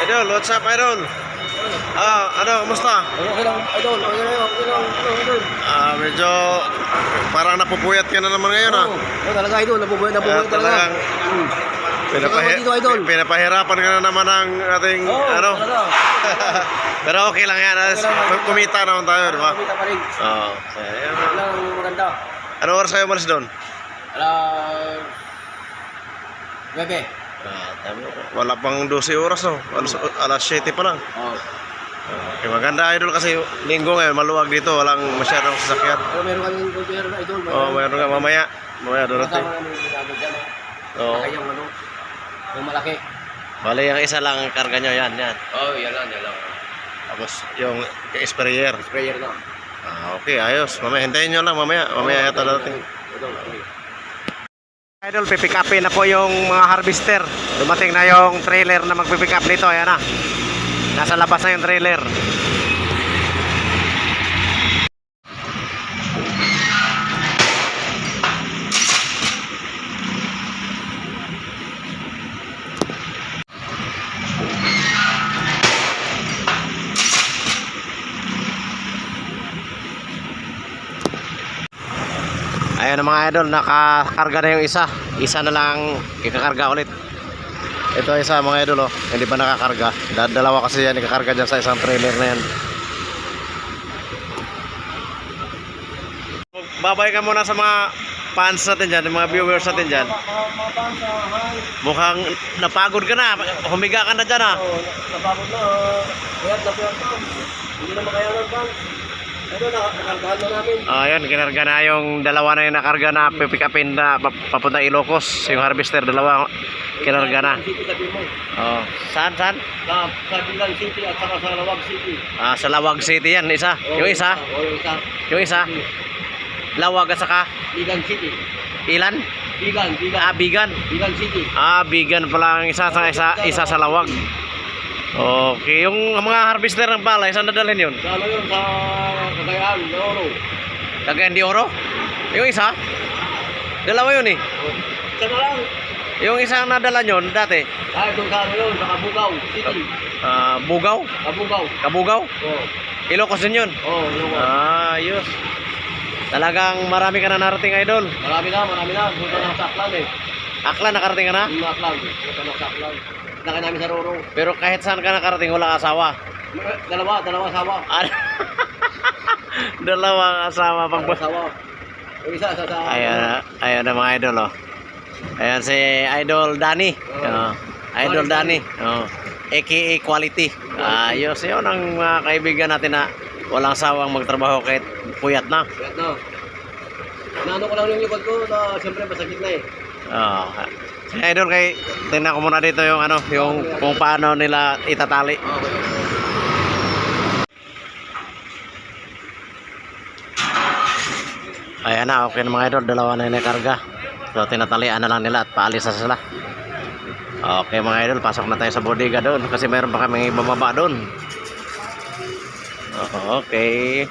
Idol, what's up, Idol? Ano, kumusta? Okay lang, idol. Okay lang, idol. Medyo parang napupuyat ka na naman ngayon, Oo, talaga, idol. Nabubuhay talaga. Talagang Dito, idol. pinapahirapan ka na naman ng ating, Oo, ano? talaga. Pero okay lang yan, kumita naman tayo, di ba? Kumita pa rin. Oo. Yan lang maganda. Ano oras kayo umalis doon? Bebe. Wala pang 12 oras, no? Alas 7 pa lang. Oo. Okay, maganda, Idol, kasi linggo ngayon, maluwag dito, walang masyadong sasakyan. Pero meron kami computer, idol. Mayroon nga mamaya darating. Kasama namin yung ginagawa dyan. Oo. Kaya yung ano, yung malaki. Bale, yung isa lang ang karga nyo, yan. Oo, yan lang. Tapos yung sprayer. Sprayer na. Okay, ayos. Mamaya, hintayin nyo lang, mamaya yata darating. Idol, okay. Idol, pipick upin na po yung mga harvester. Dumating na yung trailer na magpipick up nito, ayan na. Nasa labas na yung trailer. Ayan na mga idol, nakakarga na yung isa. Isa na lang ikakarga ulit. Ito isa mga idol, oh. Hindi pa nakakarga. Dalawa kasi yan ikakarga dyan sa isang trailer na yan. Babay ka muna sa mga fans natin dyan, mga viewers natin dyan. Mga fans, Mukhang napagod ka na. Humiga ka na dyan, ah. Oo, napagod na. Puyat na. Hindi na makayanan, fans. Ito, nakargahan na namin. Ayun, kinarga na yung dalawa na yung nakarga na pipick upin na papunta Ilocos. Yung harvester, dalawa kinarga na. City, sabi mo. Oh. Saan? Sa Bilang City at saka sa Lawag City. Sa Lawag City yan, isa. Yung isa. Yung isa. Lawag at saka Bigan City. ilan? Bigan. Bigan. Bigan City. Bigan pala ang isa sa Lawag. Okay, yung mga harvester ng palay, saan dadalhin yun? Sa ano yun? Sa Cagayan, de Oro. Cagayan de Oro? Yung isa? Dalawa yun eh. Isa na lang. Yung isang nadala nyo dati? Doon sa ano yun, sa Kabugao City. Bugaw? Kabugao. Kabugaw? Oo. Ilocos din yun? Oo, yun. Ayos. Talagang marami ka na narating, idol. Marami na. Punta na sa Aklan eh. Aklan, nakarating ka na? Yung Aklan. Punta na sa Aklan. Punta namin sa Roro. Pero kahit saan ka nakarating, wala ka asawa. Dalawa asawa. Dalawang asawa. Asawa. Yung isa sa... Ayan na mga idol, oh. Ayan si Idol Danny. Idol Danny. AKA Quality. Ayos. Yun ang mga kaibigan natin na walang sawang magtrabaho kahit puyat na. Puyat na. Naano ko lang yung likod ko na siyempre masakit na eh. Si Idol, kay tingnan ko muna dito yung ano, yung kung paano nila itatali. Ayan na, okay na mga idol, dalawa na yung nakarga. So tinatalian na lang nila at paalis na sila. Okay mga idol, pasok na tayo sa bodega doon kasi mayroon pa kami bababa doon. Okay.